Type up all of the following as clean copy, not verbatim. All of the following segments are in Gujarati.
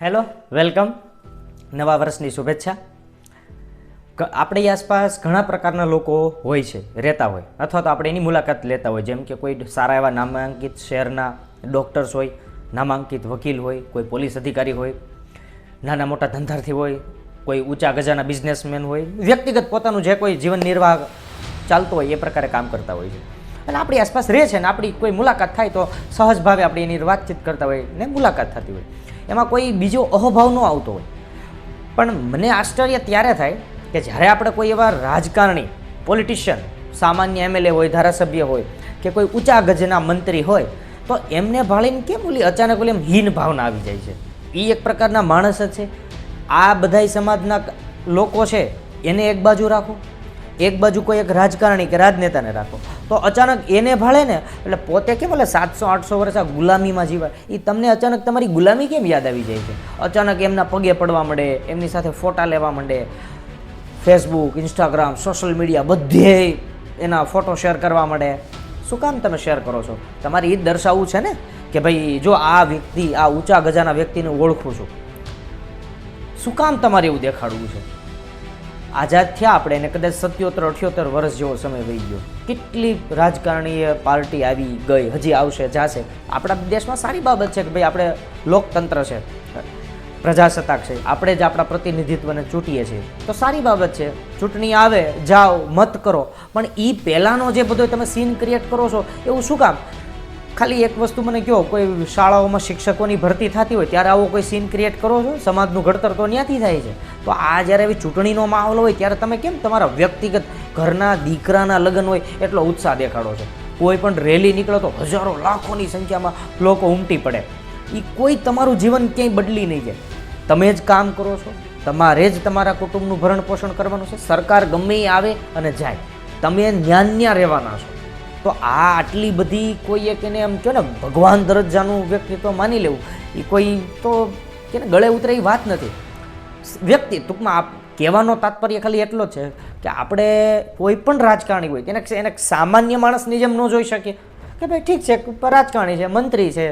Hello, welcome. નવા વર્ષની શુભેચ્છા. આપણી આસપાસ ઘણા પ્રકારના લોકો હોય છે, રહેતા હોય, અથવા તો આપણે એની મુલાકાત લેતા હોય. જેમ કે કોઈ સારા એવા નામાંકિત શહેરના ડૉક્ટર્સ હોય, નામાંકિત વકીલ હોય, કોઈ પોલીસ અધિકારી હોય, નાના મોટા ધંધાર્થી હોય, કોઈ ઊંચા ગજાના બિઝનેસમેન હોય, વ્યક્તિગત પોતાનું જે કોઈ જીવન નિર્વાહ ચાલતો હોય એ પ્રકારે કામ કરતા હોય છે. અને આપણી આસપાસ રહે છે ને આપણી કોઈ મુલાકાત થાય તો સહજ ભાવે આપણે એની વાતચીત કરતા હોય ને મુલાકાત થતી હોય. એમાં કોઈ બીજો અહોભાવ ન આવતો હોય. પણ મને આશ્ચર્ય ત્યારે થાય કે જ્યારે આપણે કોઈ એવા રાજકારણી, પોલિટિશિયન, સામાન્ય એમએલએ હોય, ધારાસભ્ય હોય કે કોઈ ઊંચા ગજના મંત્રી હોય તો એમને ભાળીને કેમ અચાનક એમ હીન ભાવના આવી જાય છે. એ એક પ્રકારના માણસ જ છે. આ બધાય સમાજના લોકો છે એને એક બાજુ રાખો, એક બાજુ કોઈ એક રાજકારણી કે રાજનેતાને રાખો તો અચાનક એને ભાળે ને એટલે પોતે કેમ 700-800 વર્ષ આ ગુલામીમાં જીવાય, એ તમને અચાનક તમારી ગુલામી કેમ યાદ આવી જાય છે. અચાનક એમના પગે પડવા માંડે, એમની સાથે ફોટા લેવા માંડે, ફેસબુક, ઇન્સ્ટાગ્રામ, સોશિયલ મીડિયા બધે એના ફોટો શેર કરવા માંડે. શું કામ તમે શેર કરો છો? તમારે એ જ દર્શાવવું છે ને કે ભાઈ જો આ વ્યક્તિ, આ ઊંચા ગજાના વ્યક્તિને ઓળખું છું. શું કામ તમારે એવું દેખાડવું છે? આઝાદ થયા આપણે એને કદાચ 77-78 વર્ષ જેવો સમય વહી ગયો. કેટલી રાજકારણીય પાર્ટી આવી ગઈ, હજી આવશે, જાશે. આપણા દેશમાં સારી બાબત છે કે ભાઈ આપણે લોકતંત્ર છે, પ્રજાસત્તાક છે, આપણે જ આપણા પ્રતિનિધિત્વને ચૂંટીએ છીએ તો સારી બાબત છે. ચૂંટણી આવે, જાઓ, મત કરો. પણ એ પહેલાંનો જે બધો તમે સીન ક્રિએટ કરો છો એવું શું કામ? ખાલી એક વસ્તુ મને કહો, કોઈ શાળાઓમાં શિક્ષકોની ભરતી થતી હોય ત્યારે આવો કોઈ સીન ક્રિએટ કરો છો? સમાજનું ઘડતર તો ત્યાંથી થાય છે. તો આ જ્યારે એવી ચૂંટણીનો માહોલ હોય ત્યારે તમે કેમ તમારા વ્યક્તિગત ઘરના દીકરાના લગ્ન હોય એટલો ઉત્સાહ દેખાડો છો? કોઈ પણ રેલી નીકળે તો હજારો લાખોની સંખ્યામાં લોકો ઉમટી પડે. એ કોઈ તમારું જીવન ક્યાંય બદલી નહીં જાય. તમે જ કામ કરો છો, તમારે જ તમારા કુટુંબનું ભરણ પોષણ કરવાનું છે. સરકાર ગમે એ આવે અને જાય, તમે ન્યા રહેવાના છો. તો આ આટલી બધી કોઈ એક એને એમ કહો ને ભગવાન દરજ્જાનું વ્યક્તિત્વ માની લેવું એ કોઈ તો કે ગળે ઉતરે એ વાત નથી. વ્યક્તિ ટૂંકમાં કહેવાનો તાત્પર્ય ખાલી એટલો જ છે કે આપણે કોઈ પણ રાજકારણી હોય એને સામાન્ય માણસની જેમ ન જોઈ શકીએ કે ભાઈ ઠીક છે, રાજકારણી છે, મંત્રી છે,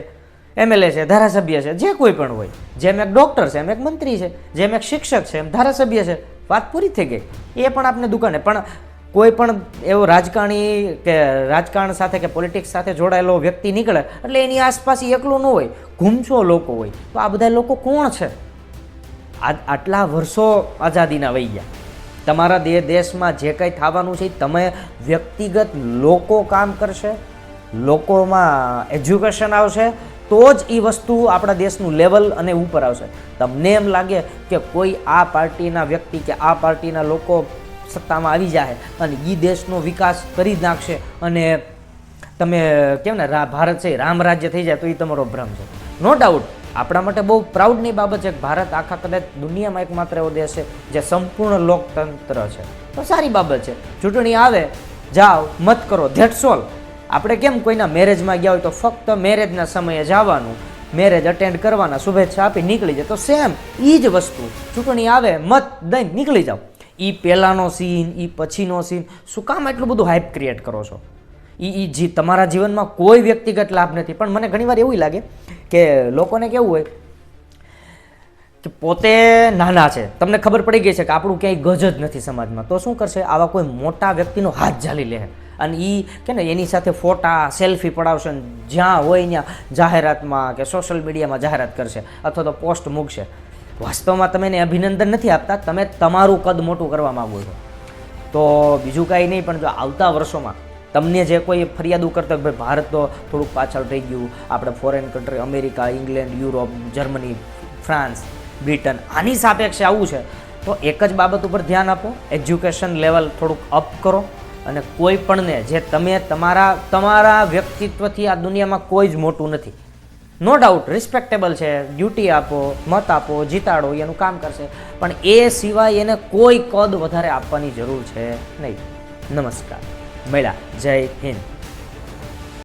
એમએલએ છે, ધારાસભ્ય છે, જે કોઈ પણ હોય. જેમ એક ડૉક્ટર છે એમ એક મંત્રી છે, જેમ એક શિક્ષક છે એમ ધારાસભ્ય છે. વાત પૂરી થઈ ગઈ. એ પણ આપને દુકાને પણ કોઈ પણ એવો રાજકારણી કે રાજકારણ સાથે કે પોલિટિક્સ સાથે જોડાયેલો વ્યક્તિ નીકળે એટલે એની આસપાસ એકલું ન હોય, ઘૂમછો લોકો હોય. તો આ બધા લોકો કોણ છે? આટલા વર્ષો આઝાદીના વહી ગયા. તમારા દેશમાં જે કંઈ થવાનું છે તમે વ્યક્તિગત લોકો કામ કરશે, લોકોમાં એજ્યુકેશન આવશે તો જ એ વસ્તુ આપણા દેશનું લેવલ અને ઉપર આવશે. તમને એમ લાગે કે કોઈ આ પાર્ટીના વ્યક્તિ કે આ પાર્ટીના લોકો સત્તામાં આવી જાય અને એ દેશનો વિકાસ કરી નાખશે અને તમે કેમ ને ભારત છે રામ રાજ્ય થઈ જાય તો એ તમારો ભ્રમ છે. નો ડાઉટ આપણા માટે બહુ પ્રાઉડની બાબત છે કે ભારત આખા કદાચ દુનિયામાં એકમાત્ર એવો દેશ છે જે સંપૂર્ણ લોકતંત્ર છે. તો સારી બાબત છે. ચૂંટણી આવે, જાઓ, મત કરો, ધેટ્સ ઓલ. આપણે કેમ કોઈના મેરેજમાં ગયા હોય તો ફક્ત મેરેજના સમયે જવાનું, મેરેજ અટેન્ડ કરવાના, શુભેચ્છા આપી નીકળી જાય. તો સેમ એ જ વસ્તુ ચૂંટણી આવે, મત દઈને નીકળી જાઓ. એ પહેલાંનો સીન, એ પછીનો સીન, શું કામ એટલું બધું હાઇપ ક્રિએટ કરો છો? એ તમારા જીવનમાં કોઈ વ્યક્તિગત લાભ નથી. પણ મને ઘણીવાર એવું લાગે કે લોકોને કેવું હોય કે પોતે નાના છે, તમને ખબર પડી ગઈ છે કે આપણું ક્યાંય ગજ જ નથી સમાજમાં, તો શું કરશે? આવા કોઈ મોટા વ્યક્તિનો હાથ ઝાલી લે અને એ કે ને એની સાથે ફોટા, સેલ્ફી પડાવશે ને જ્યાં હોય ત્યાં જાહેરાતમાં કે સોશિયલ મીડિયામાં જાહેરાત કરશે અથવા તો પોસ્ટ મૂકશે. વાસ્તવમાં તમે એને અભિનંદન નથી આપતા, તમે તમારું કદ મોટું કરવા માગો છો. તો બીજું કાંઈ નહીં, પણ જો આવતા વર્ષોમાં તમને જે કોઈ ફરિયાદો કરતા ભાઈ ભારત તો થોડુંક પાછળ થઈ ગયું, આપણે foreign country America, England, Europe, Germany, France, Britain આની સાપેક્ષે આવવું છે તો એક જ બાબત ઉપર ધ્યાન આપો, એજ્યુકેશન લેવલ થોડુંક અપ કરો. અને કોઈ પણને જે તમે તમારા વ્યક્તિત્વથી આ દુનિયામાં કોઈ જ મોટું નથી. નો ડાઉટ રિસ્પેક્ટેબલ છે, ડ્યુટી આપો, મત આપો, જીતાડો, એનું કામ કરશે. પણ એ સિવાય એને કોઈ કદ વધારે આપવાની જરૂર છે નહીં. નમસ્કાર, મળ્યા. જય હિન્દ.